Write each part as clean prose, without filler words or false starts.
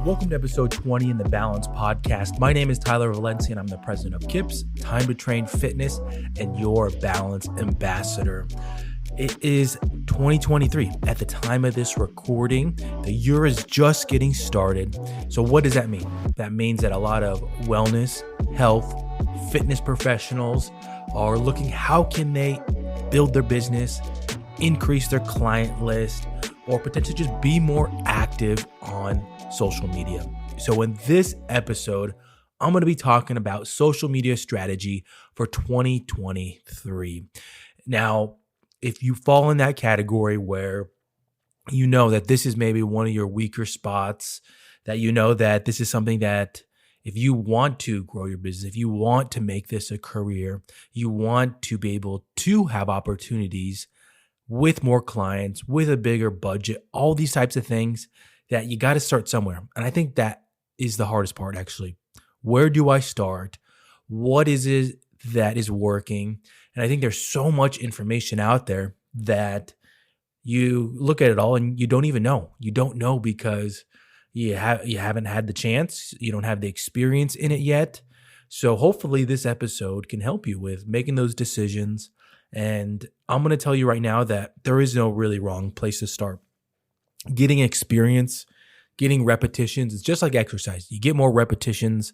Welcome to episode 20 in the Balance Podcast. My name is Tyler Valencia, and I'm the president of KIPS, Time to Train Fitness, and your Balance Ambassador. It is 2023. At the time of this recording, the year is just getting started. So what does that mean? That means that a lot of wellness, health, fitness professionals are looking how can they build their business, increase their client list, or potentially just be more active on social media. So in this episode, I'm going to be talking about social media strategy for 2023. Now, if you fall in that category where you know that this is maybe one of your weaker spots, that you know that this is something that if you want to grow your business, if you want to make this a career, you want to be able to have opportunities with more clients, with a bigger budget, all these types of things, that you got to start somewhere. And I think that is the hardest part, actually. Where do I start? What is it that is working? And I think there's so much information out there that you look at it all and you don't even know. You don't know because you haven't had the chance. You don't have the experience in it yet. So hopefully this episode can help you with making those decisions. And I'm going to tell you right now that there is no really wrong place to start. Getting experience, getting repetitions, it's just like exercise. You get more repetitions,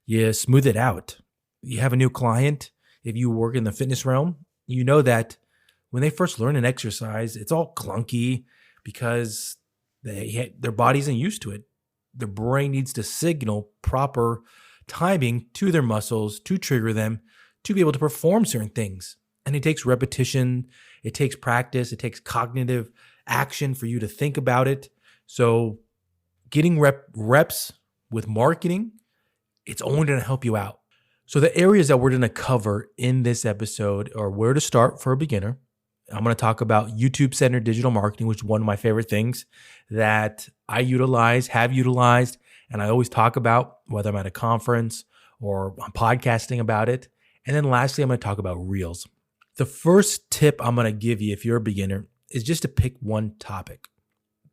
you smooth it out. You have a new client. If you work in the fitness realm, you know that when they first learn an exercise, it's all clunky because their body isn't used to it. Their brain needs to signal proper timing to their muscles to trigger them to be able to perform certain things. And it takes repetition, it takes practice, it takes cognitive action for you to think about it. So getting reps with marketing, it's only going to help you out. So the areas that we're going to cover in this episode are where to start for a beginner. I'm going to talk about YouTube-centered digital marketing, which is one of my favorite things that I utilize, have utilized, and I always talk about, whether I'm at a conference or I'm podcasting about it. And then lastly, I'm going to talk about Reels. The first tip I'm going to give you if you're a beginner is just to pick one topic.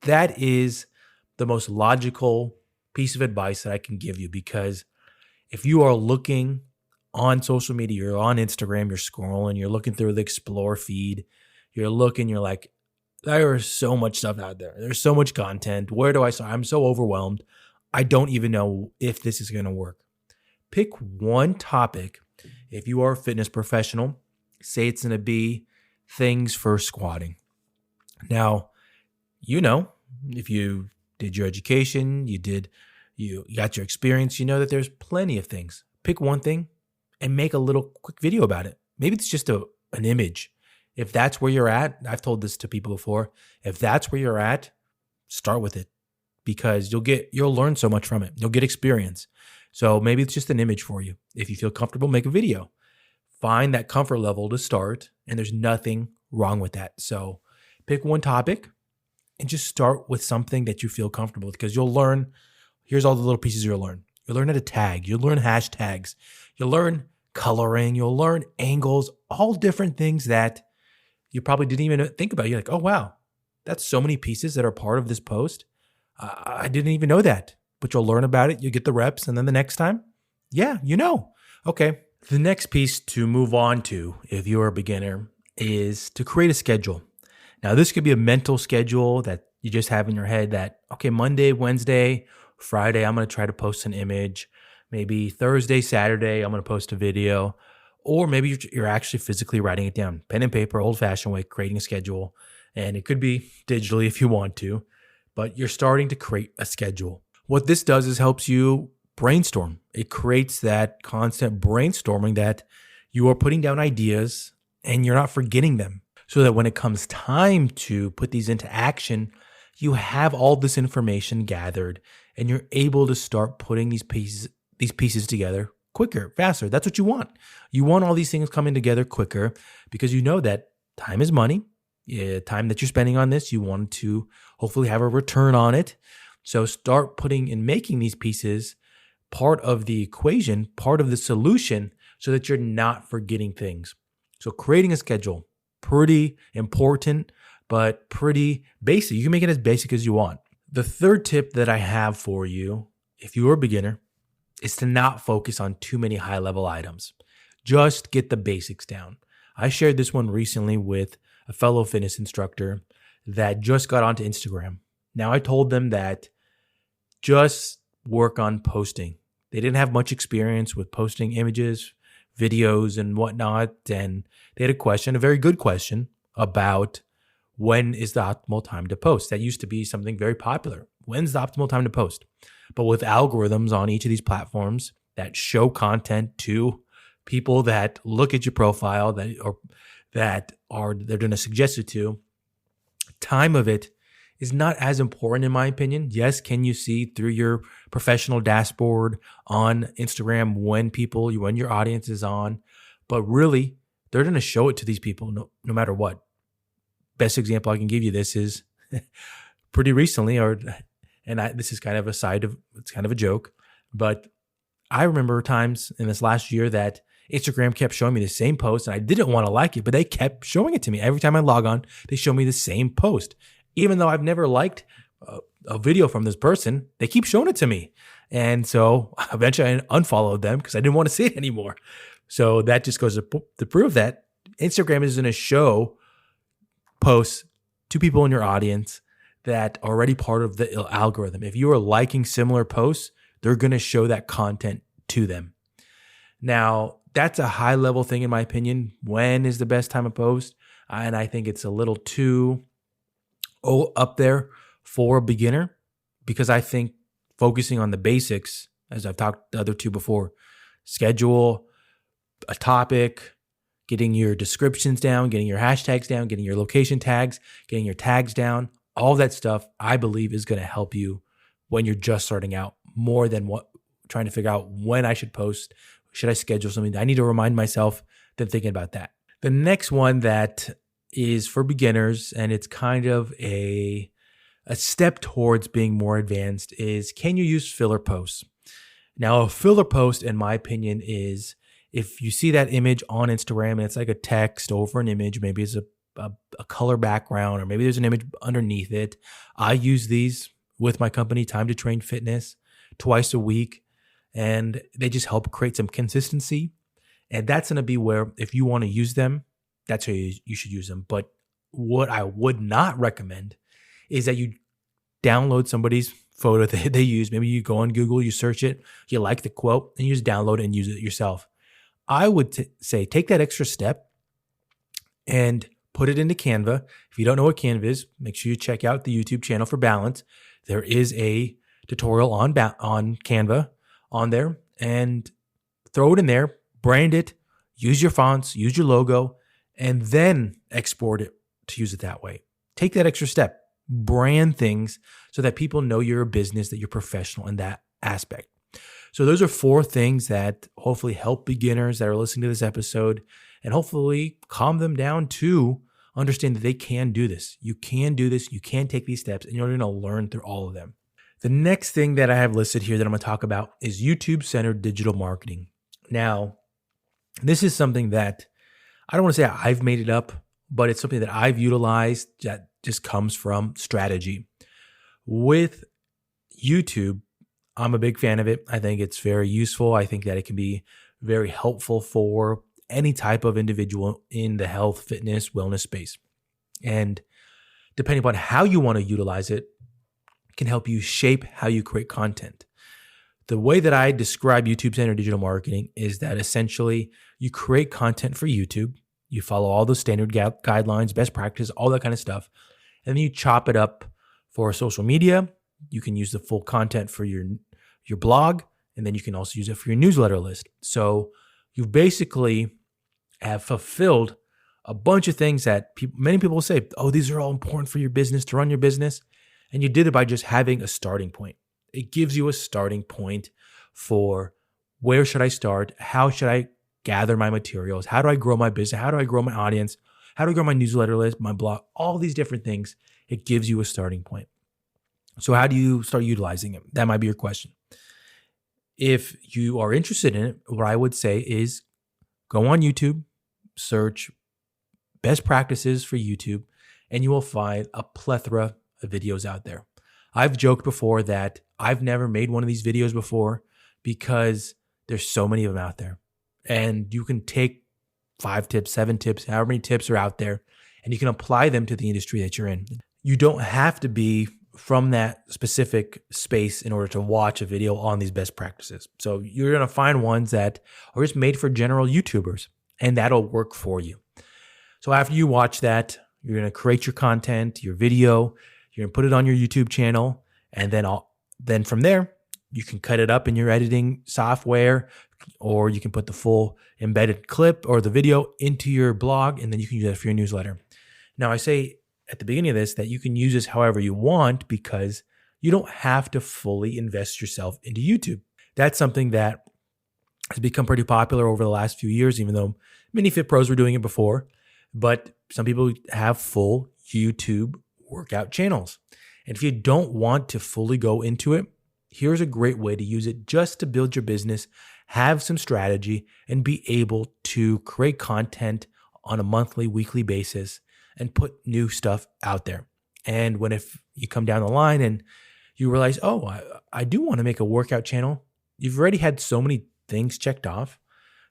That is the most logical piece of advice that I can give you, because if you are looking on social media, you're on Instagram, you're scrolling, you're looking through the Explore feed, you're like, there is so much stuff out there. There's so much content. Where do I start? I'm so overwhelmed. I don't even know if this is going to work. Pick one topic. If you are a fitness professional, say it's going to be things for squatting. Now, if you did your education, you got your experience, you know that there's plenty of things. Pick one thing and make a little quick video about it. Maybe it's just an image. If that's where you're at, I've told this to people before, if that's where you're at, start with it, because you'll learn so much from it. You'll get experience. So maybe it's just an image for you. If you feel comfortable, make a video. Find that comfort level to start, and there's nothing wrong with that. So pick one topic and just start with something that you feel comfortable with, because you'll learn. Here's all the little pieces you'll learn. You'll learn how to tag. You'll learn hashtags. You'll learn coloring. You'll learn angles, all different things that you probably didn't even think about. You're like, oh, wow, that's so many pieces that are part of this post. I didn't even know that. But you'll learn about it. You get the reps. And then the next time, okay. The next piece to move on to, if you're a beginner, is to create a schedule. Now, this could be a mental schedule that you just have in your head that, okay, Monday, Wednesday, Friday, I'm going to try to post an image. Maybe Thursday, Saturday, I'm going to post a video. Or maybe you're actually physically writing it down, pen and paper, old-fashioned way, creating a schedule. And it could be digitally if you want to, but you're starting to create a schedule. What this does is helps you brainstorm. It creates that constant brainstorming that you are putting down ideas and you're not forgetting them, so that when it comes time to put these into action, you have all this information gathered and you're able to start putting these pieces together quicker, faster. That's what you want. You want all these things coming together quicker, because you know that time is money. Time that you're spending on this, you want to hopefully have a return on it. So start putting and making these pieces part of the equation, part of the solution, so that you're not forgetting things. So creating a schedule, pretty important, but pretty basic. You can make it as basic as you want. The third tip that I have for you, if you're a beginner, is to not focus on too many high-level items. Just get the basics down. I shared this one recently with a fellow fitness instructor that just got onto Instagram. Now, I told them that just work on posting. They didn't have much experience with posting images, videos, and whatnot. And they had a question, a very good question, about when is the optimal time to post. That used to be something very popular. When's the optimal time to post? But with algorithms on each of these platforms that show content to people that look at your profile they're going to suggest it to, time of it is not as important in my opinion. Yes, can you see through your professional dashboard on Instagram when your audience is on, but really they're going to show it to these people no matter what. Best example I can give you this is pretty recently, this is kind of it's kind of a joke, but I remember times in this last year that Instagram kept showing me the same post and I didn't want to like it, but they kept showing it to me. Every time I log on, they show me the same post. Even though I've never liked a video from this person, they keep showing it to me. And so eventually I unfollowed them because I didn't want to see it anymore. So that just goes to prove that Instagram is going to show posts to people in your audience that are already part of the algorithm. If you are liking similar posts, they're going to show that content to them. Now, that's a high level thing in my opinion. When is the best time to post? And I think it's a little too up there for a beginner because I think focusing on the basics, as I've talked the other two before, schedule, a topic, getting your descriptions down, getting your hashtags down, getting your location tags, getting your tags down, all that stuff, I believe is going to help you when you're just starting out more than trying to figure out when I should post. Should I schedule something? I need to remind myself than thinking about that. The next one that is for beginners, and it's kind of a step towards being more advanced, is can you use filler posts? Now, a filler post, in my opinion, is if you see that image on Instagram and it's like a text over an image, maybe it's a color background, or maybe there's an image underneath it. I use these with my company, Time to Train Fitness, twice a week, and they just help create some consistency. And that's going to be where, if you want to use them, that's how you should use them. But what I would not recommend is that you download somebody's photo that they use. Maybe you go on Google, you search it, you like the quote, and you just download it and use it yourself. I would say take that extra step and put it into Canva. If you don't know what Canva is, make sure you check out the YouTube channel for Balance. There is a tutorial on Canva on there, and throw it in there, brand it, use your fonts, use your logo, and then export it to use it that way. Take that extra step, brand things so that people know you're a business, that you're professional in that aspect. So those are 4 things that hopefully help beginners that are listening to this episode and hopefully calm them down to understand that they can do this. You can do this. You can take these steps, and you're going to learn through all of them. The next thing that I have listed here that I'm going to talk about is YouTube-centered digital marketing. Now, this is something that I don't want to say I've made it up, but it's something that I've utilized that just comes from strategy. With YouTube, I'm a big fan of it. I think it's very useful. I think that it can be very helpful for any type of individual in the health, fitness, wellness space. And depending upon how you want to utilize it, can help you shape how you create content. The way that I describe YouTube-centered digital marketing is that essentially you create content for YouTube, you follow all the standard guidelines, best practice, all that kind of stuff, and then you chop it up for social media. You can use the full content for your blog, and then you can also use it for your newsletter list. So you basically have fulfilled a bunch of things that many people will say, oh, these are all important for your business, to run your business. And you did it by just having a starting point. It gives you a starting point for where should I start? How should I gather my materials? How do I grow my business? How do I grow my audience? How do I grow my newsletter list, my blog? All these different things. It gives you a starting point. So how do you start utilizing it? That might be your question. If you are interested in it, what I would say is go on YouTube, search best practices for YouTube, and you will find a plethora of videos out there. I've joked before that I've never made one of these videos before because there's so many of them out there. And you can take 5 tips, 7 tips, however many tips are out there, and you can apply them to the industry that you're in. You don't have to be from that specific space in order to watch a video on these best practices. So you're going to find ones that are just made for general YouTubers, and that'll work for you. So after you watch that, you're going to create your content, your video, you're going to put it on your YouTube channel, and then from there, you can cut it up in your editing software, or you can put the full embedded clip or the video into your blog, and then you can use that for your newsletter. Now, I say at the beginning of this that you can use this however you want because you don't have to fully invest yourself into YouTube. That's something that has become pretty popular over the last few years, even though many fit pros were doing it before. But some people have full YouTube workout channels. And if you don't want to fully go into it, here's a great way to use it just to build your business, have some strategy, and be able to create content on a monthly, weekly basis and put new stuff out there. And if you come down the line and you realize, oh, I do want to make a workout channel, you've already had so many things checked off.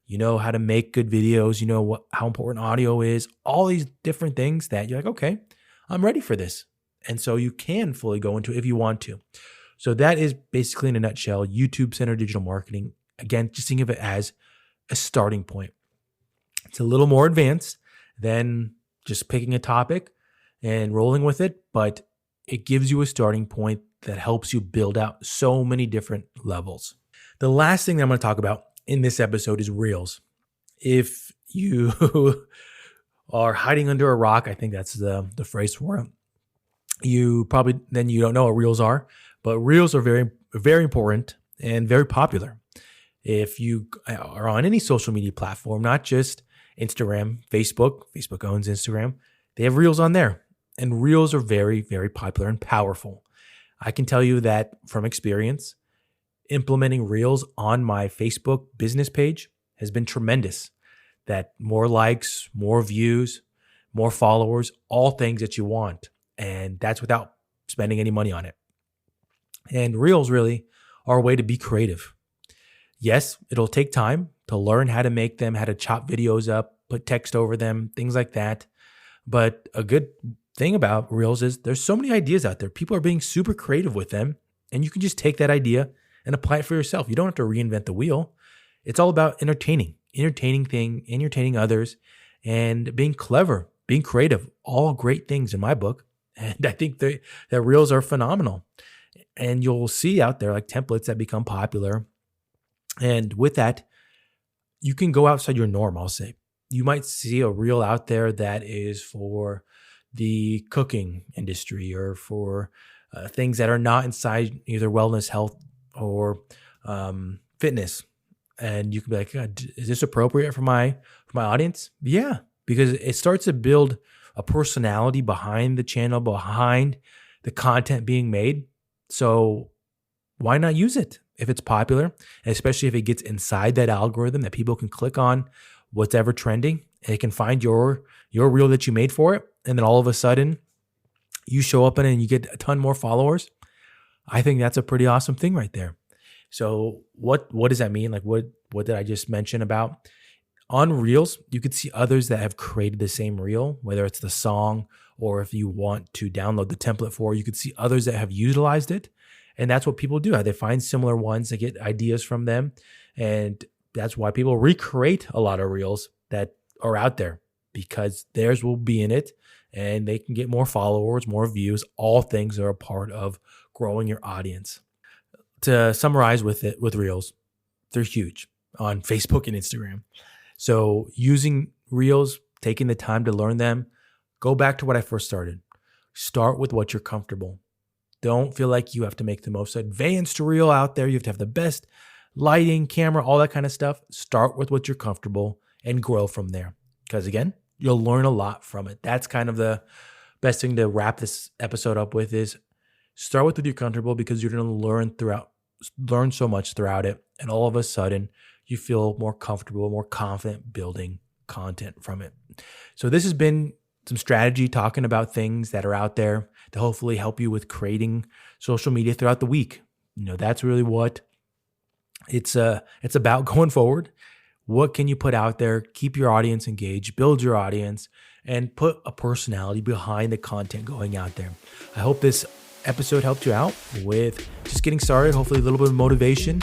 You know how to make good videos, you know how important audio is, all these different things that you're like, okay, I'm ready for this. And so you can fully go into it if you want to. So that is basically, in a nutshell, YouTube-centered digital marketing. Again, just think of it as a starting point. It's a little more advanced than just picking a topic and rolling with it, but it gives you a starting point that helps you build out so many different levels. The last thing that I'm going to talk about in this episode is Reels. If you are hiding under a rock, I think that's the phrase for it, you don't know what Reels are, but Reels are very, very important and very popular. If you are on any social media platform, not just Instagram, Facebook owns Instagram, they have Reels on there. And Reels are very, very popular and powerful. I can tell you that from experience, implementing Reels on my Facebook business page has been tremendous. That more likes, more views, more followers, all things that you want. And that's without spending any money on it. And Reels really are a way to be creative. Yes, it'll take time to learn how to make them, how to chop videos up, put text over them, things like that. But a good thing about Reels is there's so many ideas out there. People are being super creative with them, and you can just take that idea and apply it for yourself. You don't have to reinvent the wheel. It's all about entertaining others, and being clever, being creative. All great things in my book. And I think that Reels are phenomenal. And you'll see out there like templates that become popular. And with that, you can go outside your norm, I'll say. You might see a Reel out there that is for the cooking industry or for things that are not inside either wellness, health, or fitness. And you can be like, is this appropriate for my audience? Yeah, because it starts to build a personality behind the channel, behind the content being made. So why not use it if it's popular, and especially if it gets inside that algorithm that people can click on what's ever trending, and they can find your reel that you made for it, and then all of a sudden you show up in it and you get a ton more followers. I think that's a pretty awesome thing right there. So what does that mean? Like what did I just mention about? On Reels, you could see others that have created the same reel, whether it's the song or if you want to download the template for, you could see others that have utilized it. And that's what people do. They find similar ones, they get ideas from them. And that's why people recreate a lot of Reels that are out there, because theirs will be in it and they can get more followers, more views. All things are a part of growing your audience. To summarize with Reels, they're huge on Facebook and Instagram. So using Reels, taking the time to learn them, go back to what I first started. Start with what you're comfortable. Don't feel like you have to make the most advanced reel out there. You have to have the best lighting, camera, all that kind of stuff. Start with what you're comfortable and grow from there. Because again, you'll learn a lot from it. That's kind of the best thing to wrap this episode up with is start with what you're comfortable, because you're going to learn so much throughout it. And all of a sudden you feel more comfortable, more confident building content from it. So this has been some strategy talking about things that are out there to hopefully help you with creating social media throughout the week. That's really what it's about going forward. What can you put out there? Keep your audience engaged, build your audience, and put a personality behind the content going out there. I hope this episode helped you out with just getting started, hopefully a little bit of motivation.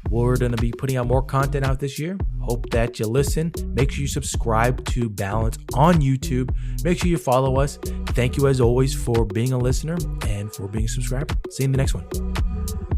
We're going to be putting out more content out this year. Hope that you listen. Make sure you subscribe to Balance on YouTube. Make sure you follow us. Thank you as always for being a listener and for being a subscriber. See you in the next one.